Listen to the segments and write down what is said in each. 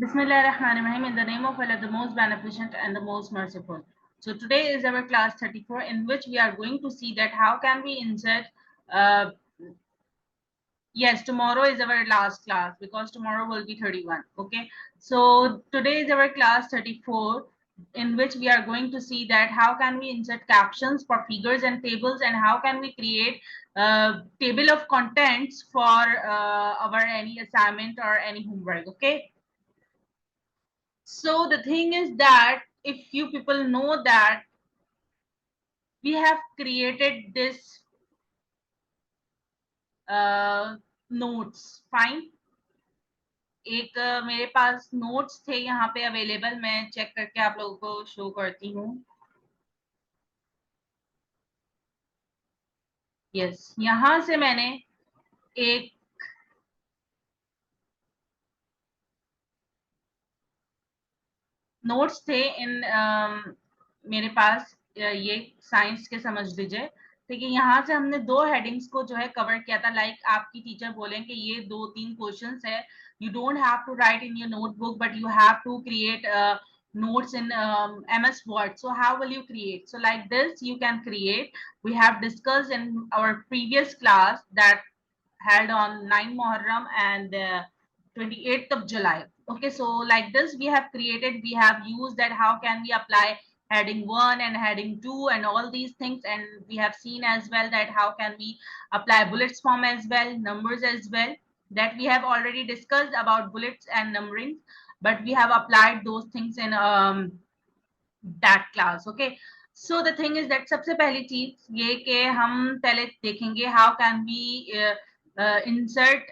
Bismillahirrahmanirrahim. In the name of Allah, the most beneficent and the most merciful. So today is our class 34, in which we are going to see that how can we insert. Uh, yes, tomorrow is our last class because tomorrow will be 31. Okay, so today is our class 34, in which we are going to see that how can we insert captions for figures and tables, and how can we create a table of contents for our any assignment or any homework. Okay. So the thing is that if you people know that we have created this notes, fine. एक मेरे पास notes थे यहाँ पे available, मैं check करके आप लोगों को शो करती हूँ. यस, यहाँ से मैंने एक नोट्स थे इन मेरे पास, ये साइंस के समझ लीजिए. ठीक है, यहाँ से हमने दो हेडिंग्स को जो है कवर किया था. लाइक आपकी टीचर बोलें कि ये 2-3 क्वेश्चंस है, you don't have to write in your notebook, but you have to create notes in MS Word. So how will you create? So like this you can create. We have discussed in our previous class that held on 9 Muharram and 28th of July. Okay, so like this we have created, we have used that how can we apply heading 1 and heading 2 and all these things, and we have seen as well that how can we apply bullets form as well, numbers as well, that we have already discussed about bullets and numbering, but we have applied those things in that class. Okay, so the thing is that सबसे पहली चीज ये कि हम पहले देखेंगे how can we insert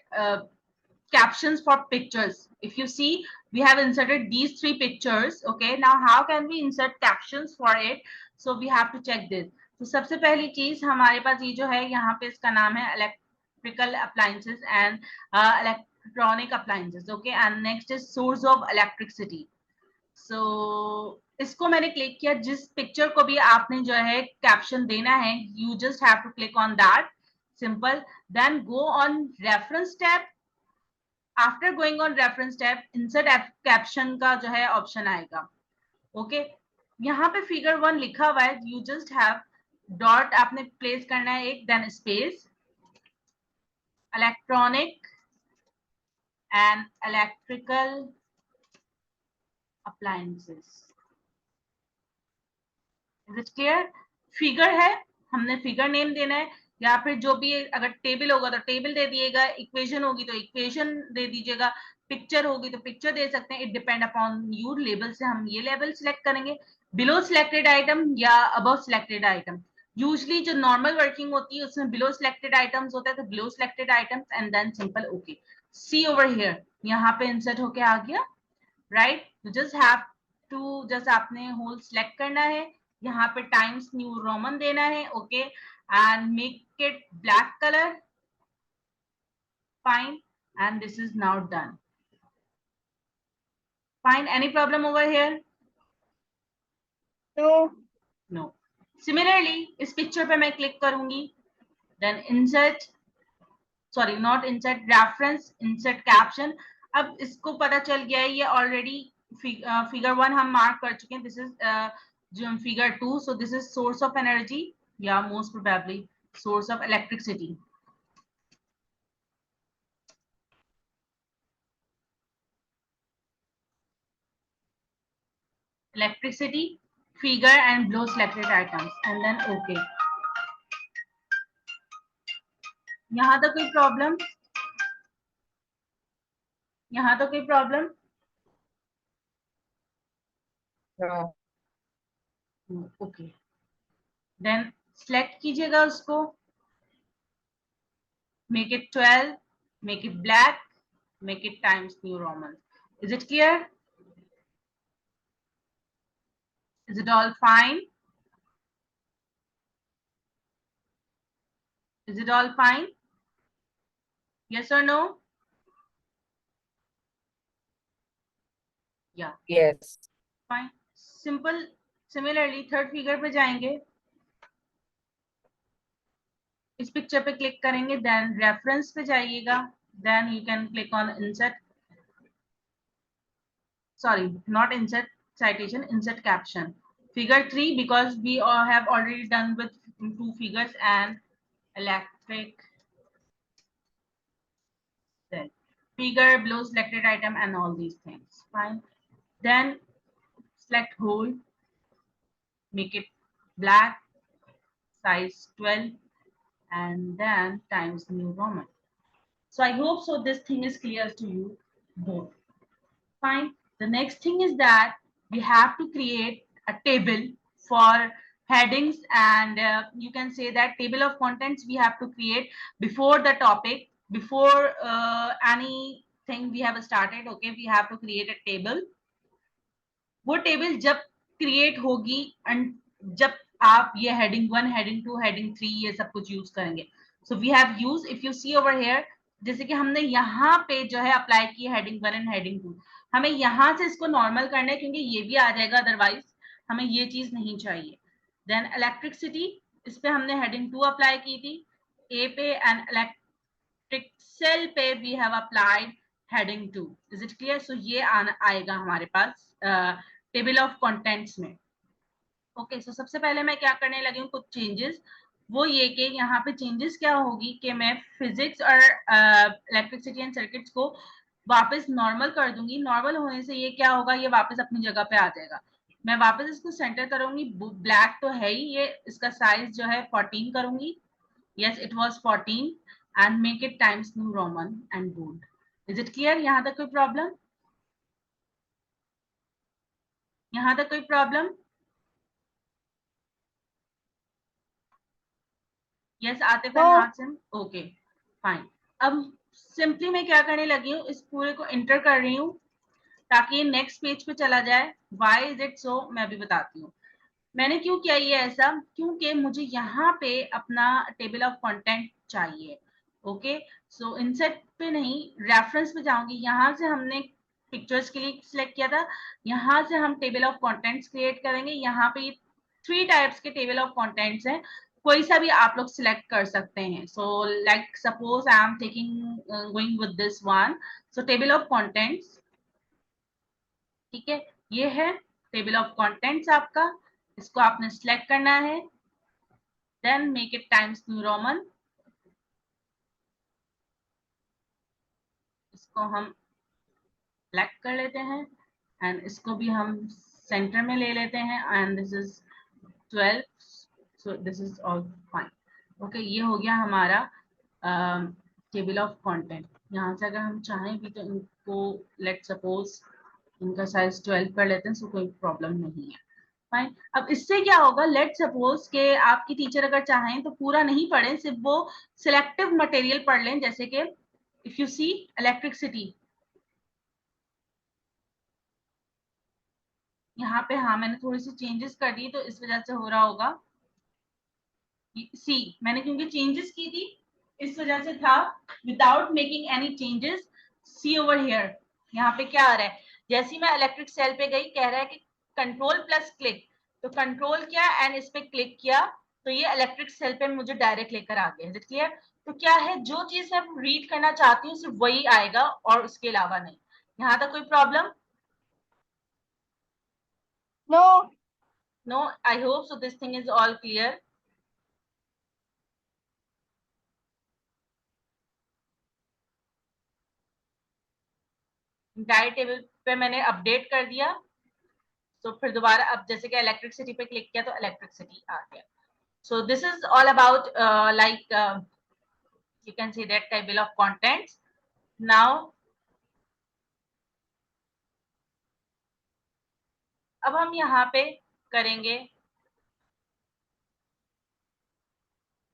captions for pictures. If you see, we have inserted these 3 pictures. Okay, now how can we insert captions for it? So we have to check this. तो सबसे पहली चीज हमारे पास ये जो है, यहाँ पे इसका नाम है electrical appliances and electronic appliances. Okay, and next is source of electricity. So इसको मैंने क्लिक किया. जिस पिक्चर को भी आपने जो है कैप्शन देना है, you just have to click on that. Simple. Then go on reference tab. After going on reference tab, insert caption का जो है ऑप्शन आएगा. ओके, यहाँ पे फिगर 1 लिखा हुआ है, यू जस्ट हैव डॉट आपने प्लेस करना है एक, then space electronic and electrical appliances. Is it clear? Figure है, हमने फिगर नेम देना है, या फिर जो भी, अगर टेबल होगा तो टेबल दे दिएगा, इक्वेशन होगी तो इक्वेशन दे दीजिएगा, पिक्चर होगी तो पिक्चर दे सकते हैं. It depend upon you. Label से हम ये लेवल सिलेक्ट करेंगे, बिलो सिलेक्टेड आइटम या अबव सिलेक्टेड आइटम. यूजली जो नॉर्मल वर्किंग होती है उसमें बिलो सिलेक्टेड आइटम्स होता है, तो below selected items and then simple okay. See over here, यहाँ पे इंसर्ट होके आ गया, right. You just have to, just आपने होल सिलेक्ट करना है, यहाँ पे टाइम्स न्यू रोमन देना है. Okay, and make it black colour. Fine, and this is now done. Fine, any problem over here? No. Similarly इस पिक्चर पे मैं क्लिक करूंगी, then insert, sorry not insert, reference, insert caption. अब इसको पता चल गया है, ये ऑलरेडी फिगर 1 हम मार्क कर चुके हैं. This is figure 2. So this is source of energy, या most probably source of electricity. Electricity, figure and below selected items, and then okay. यहाँ तो कोई प्रॉब्लम? यहाँ तो कोई प्रॉब्लम? ओके, देन सेलेक्ट कीजिएगा उसको, make it 12, make it black, make it times new roman. Is it clear? Is it all fine? Is it all fine? Yes or no? Yeah. Yes. Fine. Simple. Similarly, third figure पे जाएंगे, इस picture पे click करेंगे, then reference पे जाइएगा, then you can click on insert. sorry, not insert citation, insert caption. Figure 3, because we all have already done with 2 figures and electric cell. Figure, below selected item and all these things. Fine. Then select whole, make it black, size 12, and then Times New Roman. So I hope so this thing is clear to you both. Fine. The next thing is that we have to create a table for headings, and you can say that table of contents we have to create before the topic, before anything we have started. Okay, we have to create a table. वो table जब create होगी and जब आप ये heading 1, heading 2, heading 3 ये सब कुछ use करेंगे. So we have use, if you see over here, जैसे कि हमने यहाँ पे जो है अप्लाई की हेडिंग 1 एंड हेडिंग 2, हमें यहाँ से इसको नॉर्मल करना है क्योंकि ये भी आ जाएगा, अदरवाइज हमें ये चीज नहीं चाहिए. देन इलेक्ट्रिसिटी, इस पे हमने हेडिंग 2 अप्लाई की थी ए पे, एंड इलेक्ट्रिक सेल पे we have applied heading 2. Is it clear? So ये आएगा हमारे पास टेबल ऑफ कंटेंट्स में. ओके, सो सबसे पहले मैं क्या करने लगी हूँ, कुछ चेंजेस. वो ये कि यहाँ पे चेंजेस क्या होगी कि मैं फिजिक्स और इलेक्ट्रिसिटी एंड सर्किट्स को वापस नॉर्मल कर दूंगी. नॉर्मल होने से ये क्या होगा, ये वापस अपनी जगह पे आ जाएगा. मैं वापस इसको सेंटर करूंगी. ब्लैक तो है ही ये, इसका साइज जो है 14 करूंगी. Yes, it was 14, and make it Times New Roman and bold. Is it clear? यहाँ तक कोई प्रॉब्लम? यहाँ तक कोई problem? Yes, Atif and Hasim. Okay, fine. अब सिंपली मैं क्या करने लगी हूँ, इस पूरे को इंटर कर रही हूँ ताकि ये नेक्स्ट पेज पे चला जाए. व्हाई इज इट सो, मैं भी बताती हूँ. मैंने क्यों किया ये ऐसा, क्योंकि मुझे यहाँ पे अपना टेबल ऑफ कंटेंट चाहिए. ओके, सो इंसर्ट पे नहीं, रेफरेंस पे जाऊंगी. यहाँ से हमने पिक्चर्स के लिए सिलेक्ट किया था, यहाँ से हम टेबल ऑफ कंटेंट्स क्रिएट करेंगे. यहाँ पे 3 टाइप्स के टेबल ऑफ कंटेंट्स हैं, कोई सा भी आप लोग सिलेक्ट कर सकते हैं. So like suppose I am taking going with this one. So table of contents, ठीक है, ये है टेबल ऑफ कंटेंट्स आपका. इसको आपने सिलेक्ट करना है. Then make it Times New Roman. इसको हम ब्लैक कर लेते हैं, एंड इसको भी हम सेंटर में ले लेते हैं. And this is 12, so this is all fine. Okay, ये हो गया हमारा टेबल ऑफ कंटेंट. यहाँ से अगर हम चाहें भी तो इनको लेट सपोज इनका साइज 12 कर लेते हैं, सो कोई प्रॉब्लम नहीं है. फाइन. अब इससे क्या होगा, लेट सपोज के आपकी टीचर अगर चाहें तो पूरा नहीं पढ़ें, सिर्फ वो सिलेक्टिव मटेरियल पढ़ लें. जैसे कि इफ यू सी इलेक्ट्रिसिटी, यहाँ पे हाँ मैंने थोड़ी सी चेंजेस कर दी तो इस वजह से हो रहा होगा. सी, मैंने क्योंकि चेंजेस की थी इस वजह से था. Without making any changes, see over here, यहाँ पे क्या आ रहा है, जैसे ही मैं इलेक्ट्रिक सेल पे गई, कह रहा है कि कंट्रोल प्लस क्लिक. तो कंट्रोल किया एंड इस पे क्लिक किया, तो ये इलेक्ट्रिक सेल पे मुझे डायरेक्ट लेकर आ गया. है क्लियर? तो क्या है, जो चीज मैं रीड करना चाहती हूँ सिर्फ वही आएगा और उसके अलावा नहीं. यहाँ तक कोई problem? No. No, I hope so this thing is all clear. Entire table पे मैंने अपडेट कर दिया. तो फिर दोबारा अब जैसे कि इलेक्ट्रिसिटी पे क्लिक किया तो इलेक्ट्रिसिटी आ गया. सो this is all about like you can see that table of contents. Now अब हम यहाँ पे करेंगे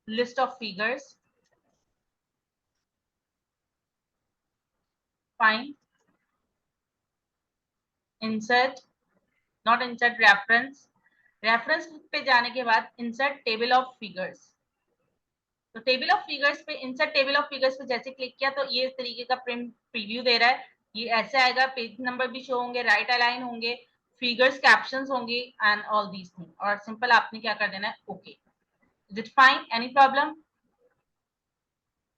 list of figures. Fine. Insert, not insert, reference. Reference पे जाने के बाद इंसर्ट टेबल ऑफ फिगर्स. तो टेबल ऑफ फिगर्स पे, इंसर्ट टेबल ऑफ फिगर्स पे जैसे क्लिक किया तो ये इस तरीके का प्रिंट प्रीव्यू दे रहा है. ये ऐसे आएगा, पेज नंबर भी शो होंगे, राइट अलाइन होंगे, फिगर्स कैप्शंस होंगे एंड ऑल दीज थिंग. और सिंपल आपने क्या कर देना है, okay. Is it fine? Any problem?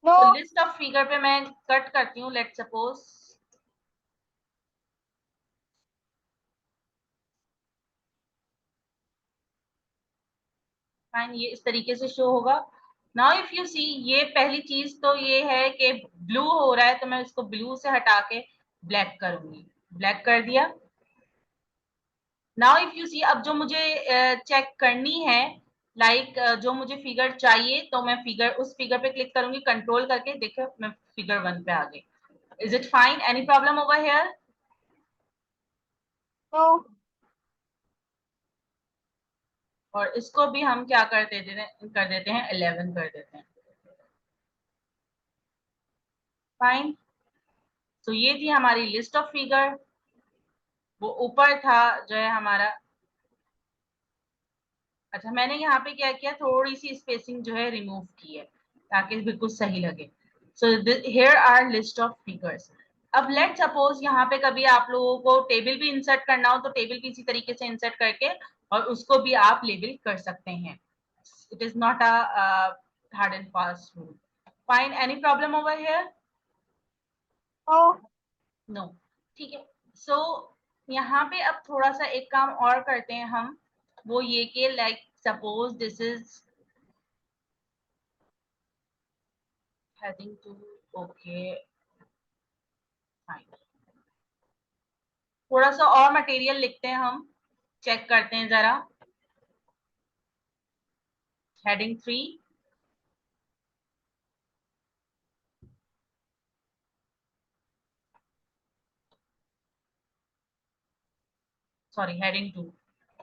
तो लिस्ट ऑफ फिगर पे मैं कट करती हूँ. लेट सपोज फाइन, ये इस तरीके से शो होगा। नाउ इफ यू सी, ये पहली चीज तो ये है कि ब्लू हो रहा है, तो मैं इसको ब्लू से हटा के ब्लैक करूंगी। ब्लैक कर दिया। नाउ इफ यू सी, अब जो मुझे चेक करनी है, लाइक जो मुझे फिगर चाहिए, तो मैं फिगर, उस फिगर पे क्लिक करूंगी कंट्रोल करके। देखो मैं फिगर 1 पे आ गई। Is it fine? Any problem over here? No. और इसको भी हम क्या कर देते हैं 11 कर देते हैं। फाइन। तो ये थी हमारी लिस्ट ऑफ फिगर। वो ऊपर था जो है हमारा, अच्छा मैंने यहाँ पे क्या किया, थोड़ी सी स्पेसिंग जो है रिमूव की है ताकि बिल्कुल सही लगे। So here are list of figures. अब लेट सपोज यहाँ पे कभी आप लोगों को टेबल भी इंसर्ट करना हो, तो टेबल भी इसी तरीके से इंसर्ट करके और उसको भी आप लेबल कर सकते हैं। It is not a hard and fast rule. Fine, any problem over here? No. No. ठीक है। सो यहाँ पे अब थोड़ा सा एक काम और करते हैं हम, वो ये कि like suppose this is heading to, okay fine. थोड़ा सा और मटेरियल लिखते हैं हम, चेक करते हैं जरा। Heading 3, sorry heading 2।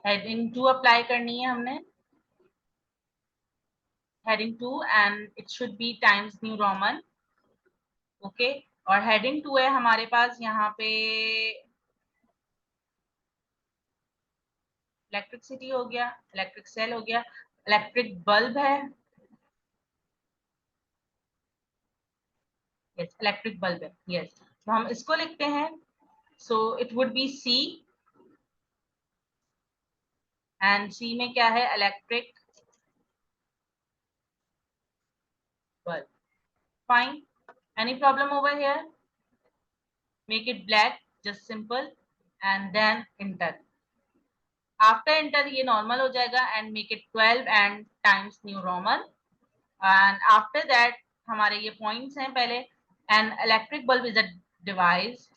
Heading 2 apply करनी है हमने। Heading 2 and it should be times New Roman. Okay. और हेडिंग 2 है हमारे पास यहाँ पे इलेक्ट्रिसिटी हो गया, इलेक्ट्रिक सेल हो गया, इलेक्ट्रिक बल्ब है, यस इलेक्ट्रिक बल्ब है, यस। तो हम इसको लिखते हैं। So it would be C, and C में क्या है, electric bulb. Fine, any problem over here? Make it black, just simple, and then enter. After enter ये नॉर्मल हो जाएगा, and make it 12 and Times New Roman. And after that हमारे ये points हैं पहले। An electric bulb is a device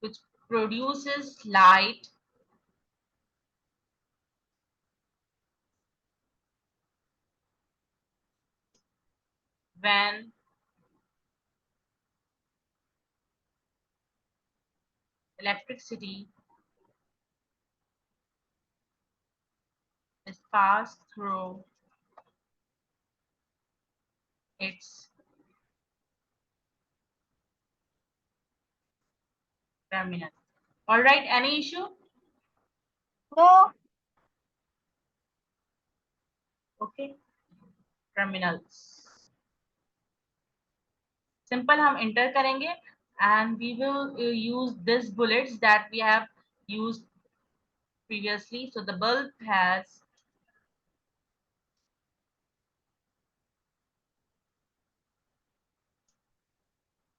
which produces light when electricity is passed through its terminal. All right, any issue? No. Okay, terminals. Simple हम enter करेंगे, and we will use this bullets that we have used previously. So the bulb has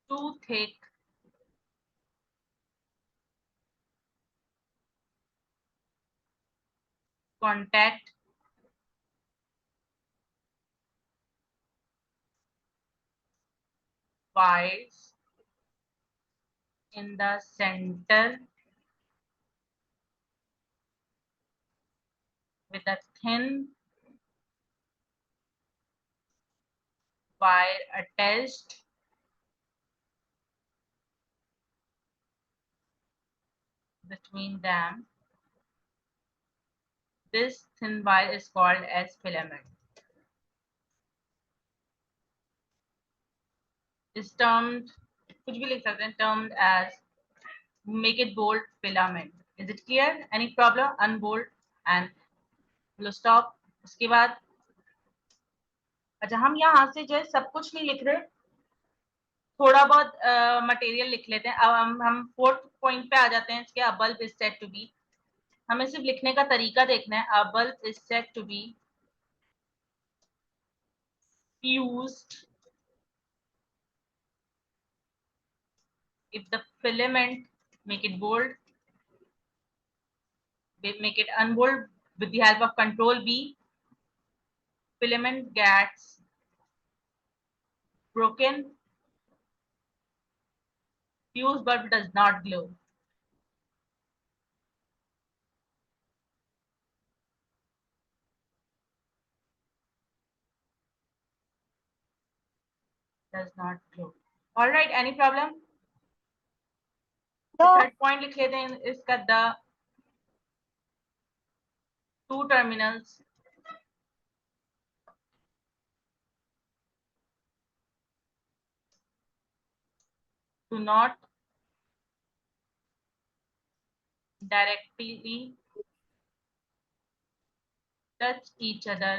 two thick contact wires in the center with a thin wire attached between them. This thin wire is called as filament. Is termed, कुछ भी लिख सकते हैं, termed as, make it bold, filament. Is it clear? Any problem? Unbold and stop. उसके बाद अच्छा हम यहाँ से जो है सब कुछ नहीं लिख रहे, थोड़ा बहुत मटेरियल लिख लेते हैं। अब हम फोर्थ पॉइंट पे आ जाते हैं इसके, a bulb is said to be. हमें सिर्फ लिखने का तरीका देखना है। A bulb is said to be fused if the filament, make it bold, make it unbold with the help of control B, filament gets broken, fuse bulb does not glow. Does not glow. All right, any problem? No. Third point लिख लेते हैं इसका, the two terminals do not directly touch each other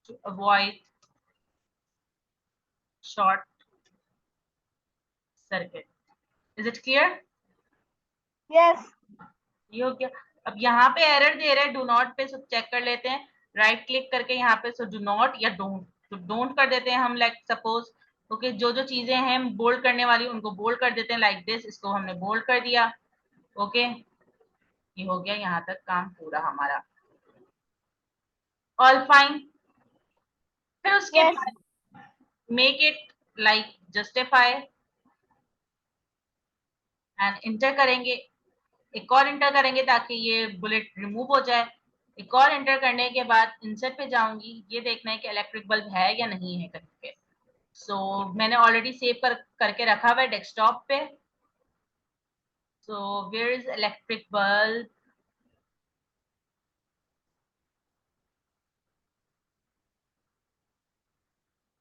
to avoid short circuit. Is it clear? Yes. ये हो गया. अब यहाँ पे एरर दे रहे हैं, डू नॉट पे, सब चेक कर लेते हैं. राइट क्लिक करके यहाँ पे सो डू नॉट या डोंट, तो डोंट कर देते हैं हम. लाइक सपोज ओके, जो जो चीजें हैं बोल्ड करने वाली उनको बोल्ड कर देते हैं. लाइक दिस, इसको हमने बोल्ड कर दिया. ओके, ये हो गया. यहाँ तक काम पूरा हमारा. All fine. फिर उसके Yes. बाद make it like justify and inter करेंगे. एक और इंटर करेंगे ताकि ये बुलेट रिमूव हो जाए. एक और इंटर करने के बाद इंसर्ट पे जाऊंगी. ये देखना है कि इलेक्ट्रिक बल्ब है या नहीं है कहीं पे. सो मैंने ऑलरेडी सेव करके रखा हुआ है डेस्कटॉप पे. So where is electric bulb.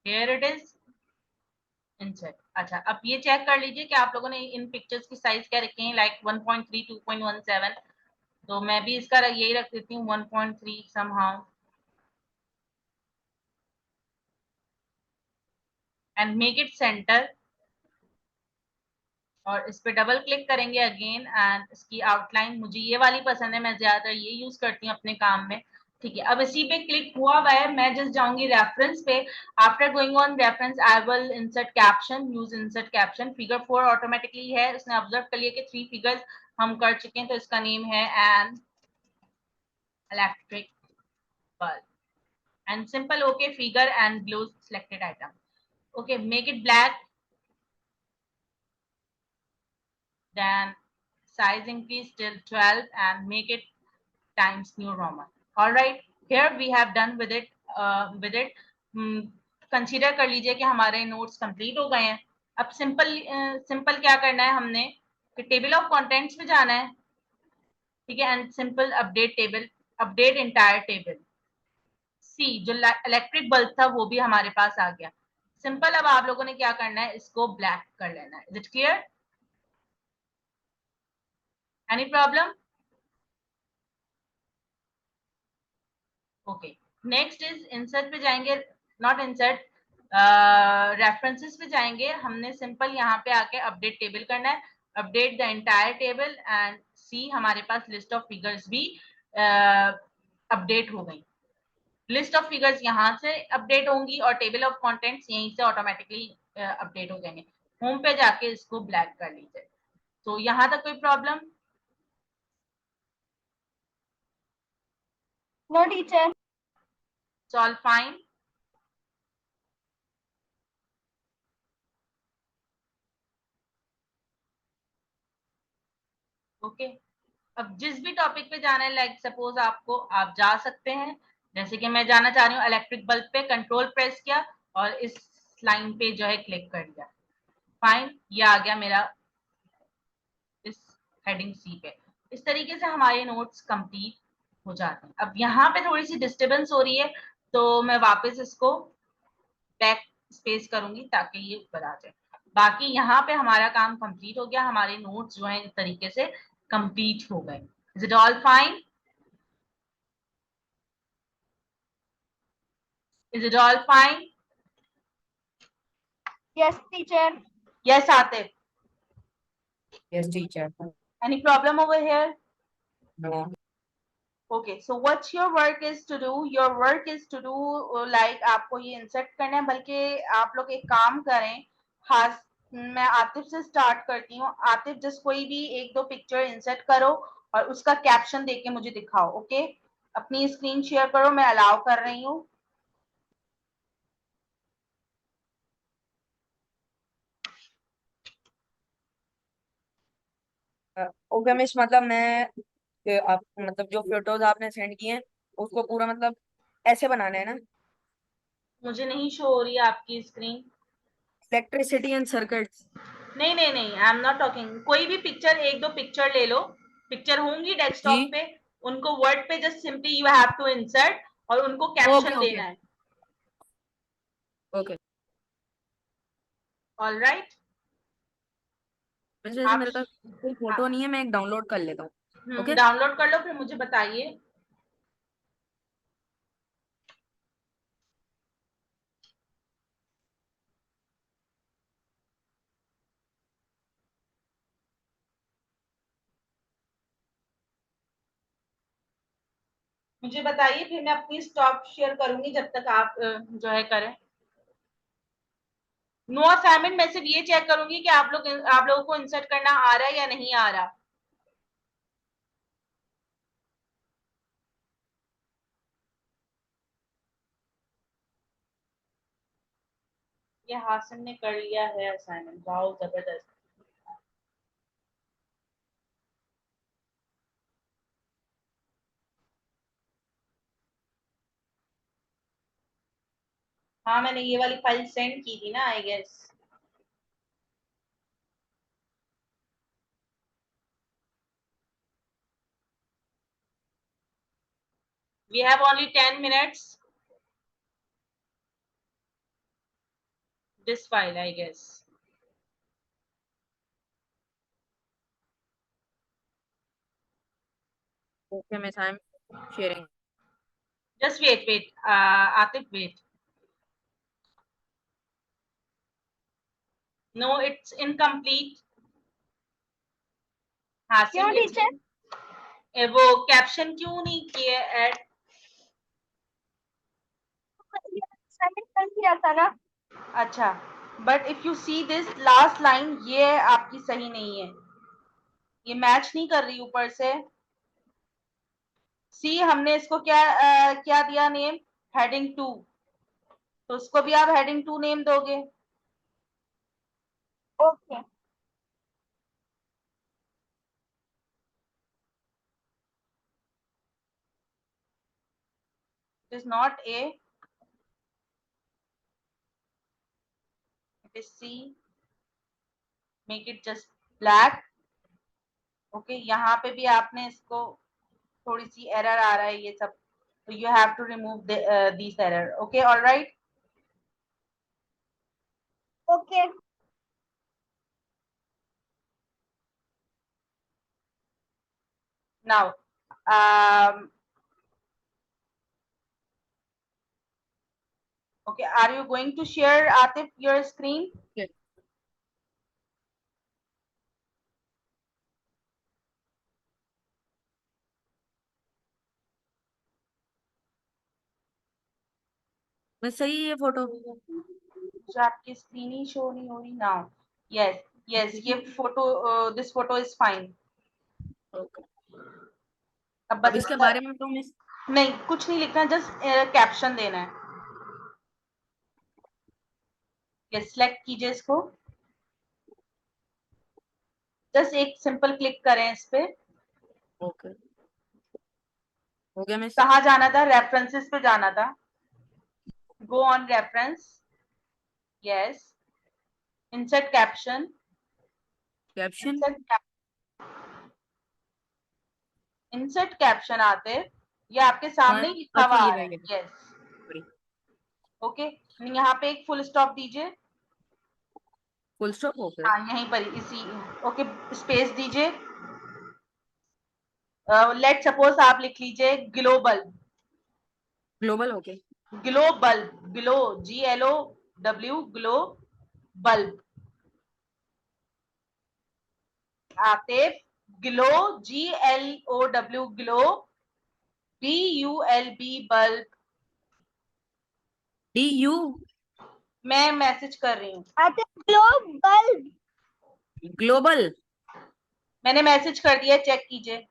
Here it is. Insert. अच्छा, अब ये चेक कर लीजिए कि आप लोगों ने इन पिक्चर्स की साइज क्या रखी है. लाइक 1.3, 2.17. तो मैं भी इसका यही रख देती हूँ 1.3 somehow. And make it centre. और इस पे डबल क्लिक करेंगे अगेन. एंड इसकी आउटलाइन मुझे ये वाली पसंद है, मैं ज्यादातर ये यूज करती हूँ अपने काम में. ठीक है, अब इसी पे क्लिक हुआ हुआ है. मैं जस्ट जाऊंगी रेफरेंस पे. After going on reference I will insert caption. Use insert caption. Figure 4 automatically है. उसने ऑब्जर्व कर लिया कि 3 फिगर्स हम कर चुके हैं. तो इसका नेम है N electric bulb. And simple. Okay, figure and glow selected item. Okay, make it black. Then size increase till 12 and make it Times New Roman. All right, here we have done with it. Consider कर लीजिए कि हमारे notes complete हो गए हैं. अब simple क्या करना है हमने कि टेबल ऑफ कंटेंट्स पे जाना है. ठीक है, and simple update table, update entire table. See जो इलेक्ट्रिक बल्ब था वो भी हमारे पास आ गया. सिंपल. अब आप लोगों ने क्या करना है, इसको ब्लैक कर लेना है. Is it clear? Any problem? Okay, next is insert पे जाएंगे. नॉट इंसर्ट, रेफरेंसेस पे जाएंगे. हमने सिंपल यहाँ पे आके अपडेट टेबल करना है. Update the entire table and see हमारे पास लिस्ट ऑफ फिगर्स भी अपडेट हो गई. लिस्ट ऑफ फिगर्स यहाँ से अपडेट होंगी और टेबल ऑफ कंटेंट्स यहीं से ऑटोमेटिकली अपडेट हो जाएंगे. होम पे जाके इसको ब्लैक कर लीजिए. तो यहाँ तक कोई problem? No, teacher. It's all fine. Okay, अब जिस भी टॉपिक पे जाना है, लाइक सपोज आपको, आप जा सकते हैं. जैसे कि मैं जाना चाह रही हूँ इलेक्ट्रिक बल्ब पे. कंट्रोल प्रेस किया और इस लाइन पे जो है क्लिक कर दिया. फाइन, ये आ गया मेरा इस हेडिंग सी पे. इस तरीके से हमारे नोट्स कंप्लीट हो जाते हैं. अब यहाँ पे थोड़ी सी डिस्टर्बेंस हो रही है तो मैं वापस इसको बैक स्पेस करूंगी ताकि ये ऊपर आ जाए. बाकी यहाँ पे हमारा काम कंप्लीट हो गया. हमारे नोट्स जो है इस तरीके से कंप्लीट हो गए. Is it all fine? Is it all fine? Yes, teacher. Yes, Atif. Yes, teacher. Any problem over here? No. Okay, so what's your work is to do, your work is to do like आपको ये insert करना है, बल्कि आप लोग एक काम करें, खास मैं आतिफ से स्टार्ट करती हूँ। आतिफ जस्ट कोई भी एक दो पिक्चर इंसर्ट करो और उसका कैप्शन देके मुझे दिखाओ। ओके, अपनी स्क्रीन शेयर करो, मैं अलाउ कर रही हूँ। ओके मिस, मतलब आप मतलब जो फोटोज आपने सेंड किए हैं उसको पूरा मतलब ऐसे बनाना है ना? मुझे नहीं शो हो रही है आपकी स्क्रीन। Electricity and circuits. नहीं नहीं नहीं, आई एम नॉट टॉकिंग। कोई भी पिक्चर, एक दो पिक्चर ले लो, पिक्चर होंगी जी। डेस्कटॉप पे, उनको वर्ड पे just simply you have to insert और उनको ओके कैप्शन ओके देना है। ओके। All right. वैसे आप मेरे पास कोई फोटो नहीं है, मैं एक डाउनलोड कर लेता हूँ। ओके। डाउनलोड कर लो, फिर मुझे बताइए। मुझे बताइए, फिर मैं अपनी स्टॉप शेयर करूंगी जब तक आप जो है करें। नो असाइनमेंट, मैं सिर्फ ये चेक करूंगी कि आप लोगों को इंसर्ट करना आ रहा है या नहीं आ रहा। ये हासिम ने कर लिया है असाइनमेंट, बहुत जबरदस्त। हाँ, मैंने ये वाली फाइल सेंड की थी ना, I guess. We have only 10 minutes. This file, I guess. Okay miss, I am sharing. Just wait, wait. Atif, wait. No, it's incomplete. क्यों हासिम, it's टीचर? वो कैप्शन क्यों नहीं किए ऐड? असाइनमेंट कर दिया था ना। अच्छा, but if you see this last line, ये आपकी सही नहीं है, ये मैच नहीं कर रही ऊपर से। सी, हमने इसको क्या दिया नेम, हेडिंग 2, तो उसको भी आप हेडिंग 2 नेम दोगे। Okay. It is not A, it is C. Make it just black. Okay, यहाँ पे भी आपने इसको थोड़ी सी एरर आ रहा है ये सब, तो you have to remove this error. Okay, all right. Okay. Now okay, are you going to share, Atif, your screen? Okay. बस सही है ये फोटो। मुझे आपकी स्क्रीन ही शो नहीं हो रही नाउ। यस यस, ये photo, this photo is fine. Okay. अब अब बस इसके बारे में तो मिस नहीं, कुछ नहीं लिखना, जस्ट कैप्शन देना है। यस, सिलेक्ट कीजिए इसको, जस्ट एक सिंपल क्लिक करें इस पे। ओके हो गया मिस। कहाँ जाना था, रेफरेंसेस पे जाना था। Go on reference, yes, insert caption, caption. Insert caption आते, ये आपके हाँ, सामने ही लिखा हुआ अच्छा आ ये रहा रह है। गया। Yes, sorry. ओके, यहाँ पे एक फुल स्टॉप दीजिए। फुल स्टॉप हो गया। हाँ, यहीं पर इसी, ओके, स्पेस दीजिए। लेट सपोज आप लिख लीजिए ग्लोबल, ग्लोबल हो गया। Global, glow, GLOW, glow bulb. Atif, glow, GLOW, glow BULB bulb. DU मैं मैसेज कर रही हूँ, अच्छा ग्लोब बल्ब। ग्लोबल। मैंने मैसेज कर दिया, चेक कीजिए।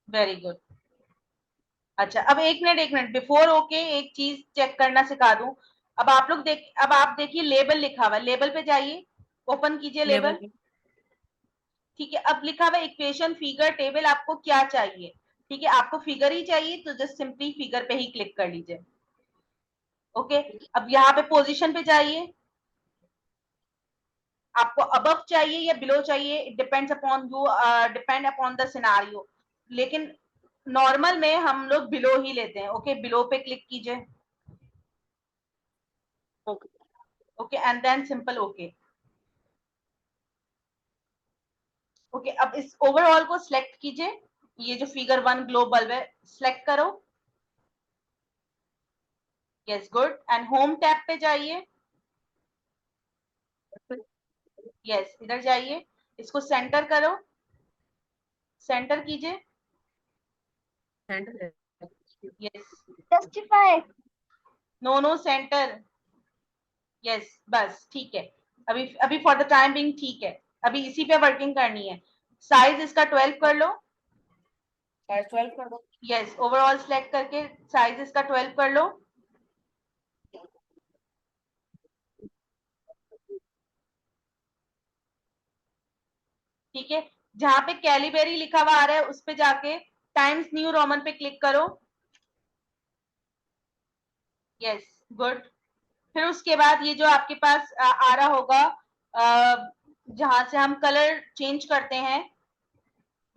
Very good. अच्छा, अब एक मिनट बिफोर ओके एक चीज चेक करना सिखा दूं। अब आप देखिए लेबल लिखा हुआ है, लेबल पे जाइए, ओपन कीजिए लेवल लेबल। ठीक है, अब लिखा हुआ इक्वेशन फिगर टेबल, आपको क्या चाहिए? ठीक है, आपको फिगर ही चाहिए तो जस्ट सिंपली फिगर पे ही क्लिक कर लीजिए। ओके, अब यहाँ पे पोजीशन पे जाइए, आपको अबव चाहिए या बिलो चाहिए, it depends upon you, depend upon the scenario, लेकिन नॉर्मल में हम लोग बिलो ही लेते हैं। ओके, बिलो पे क्लिक कीजिए। Okay, and then simple okay. Okay, अब इस ओवरऑल को सिलेक्ट कीजिए, ये जो फिगर 1 ग्लोबल है सिलेक्ट करो। Yes, good, and home tab पे जाइए। यस, इधर जाइए, इसको सेंटर करो, सेंटर कीजिए। Centre. Yes, justify. No centre. Yes, बस ठीक है। अभी अभी फॉर द टाइम बिंग ठीक है, अभी इसी पे वर्किंग करनी है। साइज इसका 12 कर लो। साइज 12 कर दो। यस, ओवरऑल सिलेक्ट करके साइज इसका 12 कर लो। ठीक है, जहां पे कैलिबेरी लिखा हुआ आ रहा है उस पे जाके टाइम्स न्यू रोमन पे क्लिक करो। Yes, good. फिर उसके बाद ये जो आपके पास आ रहा होगा, जहां से हम कलर चेंज करते हैं,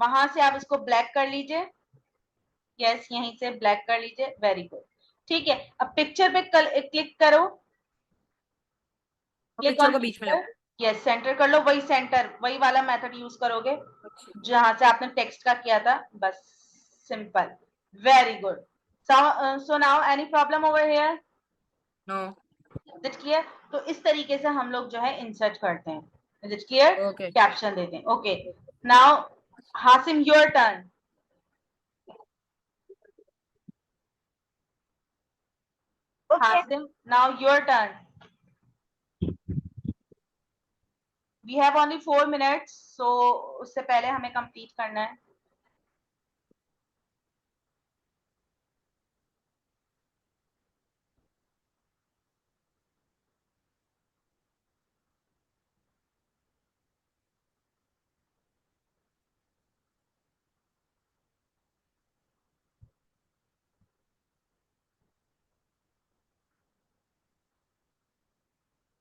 वहां से आप इसको ब्लैक कर लीजिए। यस, यहीं से ब्लैक कर लीजिए, वेरी गुड। ठीक है, अब पिक्चर पे क्लिक करो, क्लिक पिक्चर ऑन को बीच में पिक्चर। लाओ। यस, सेंटर कर लो, वही सेंटर, वही वाला मेथड यूज करोगे जहां से आपने टेक्स्ट का किया था, बस simple, very good. So now any problem over here? No. Is it clear? तो इस तरीके से हम लोग जो है इंसर्ट करते हैं। Is it clear? Okay. Caption देते हैं। Okay, now Hasim, your turn. Okay Hasim, now your turn. We have only 4 minutes, so उससे पहले हमें कंप्लीट करना है।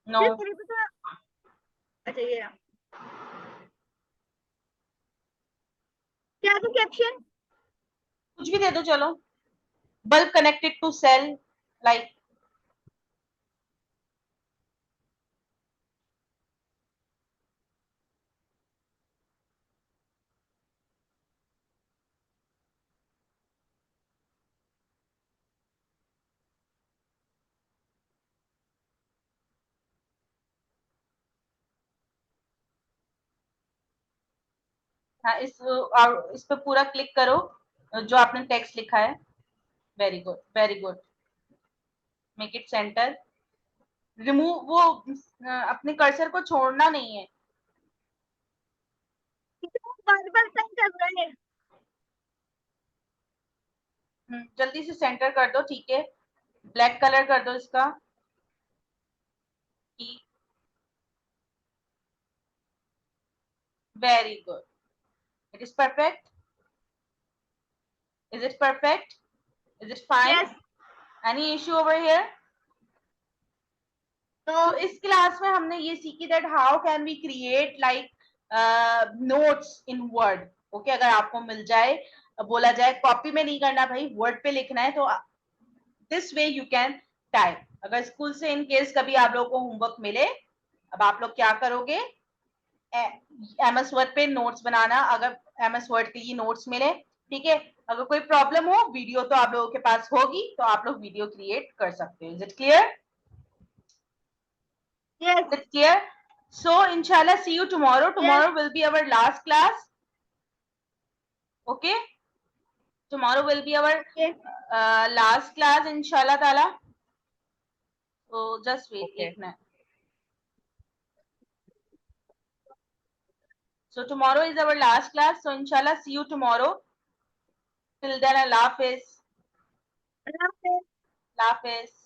नो, अच्छा ये रहा। क्या तो कैप्शन? कुछ भी दे दो चलो। Bulb connected to cell, like हाँ, इस पे पूरा क्लिक करो जो आपने टेक्स्ट लिखा है। Very good, very good. Make it centre. Remove वो अपने कर्सर को छोड़ना नहीं है। बार बार सेंड कर रहा है। जल्दी से सेंटर कर दो, ठीक है। ब्लैक कलर कर दो इसका। Very good, it is perfect. Is it perfect? Is it fine? Yes. Any issue over here? तो तो इस क्लास में हमने ये सीखी that how can we create like notes in word. Okay, अगर आपको मिल जाए, बोला जाए कॉपी में नहीं करना भाई, वर्ड पे लिखना है, तो this way you can type. अगर स्कूल से इन केस कभी आप लोगों को होमवर्क मिले, अब आप लोग क्या करोगे, एमएस वर्ड पे नोट्स बनाना, अगर एमएस वर्ड के ये नोट्स मिले, ठीक है। अगर कोई प्रॉब्लम हो, वीडियो तो आप लोगों के पास होगी, तो आप लोग वीडियो क्रिएट कर सकते हो। Is it clear? Yes. Is it clear? So inshallah, see you tomorrow. Tomorrow will be our last class. Okay. Tomorrow will be our Okay. last class, inshallah taala. So just wait. Okay. एक minute. So tomorrow is our last class. So inshallah, see you tomorrow. Till then, Allah Hafiz. Allah Hafiz. Allah Hafiz.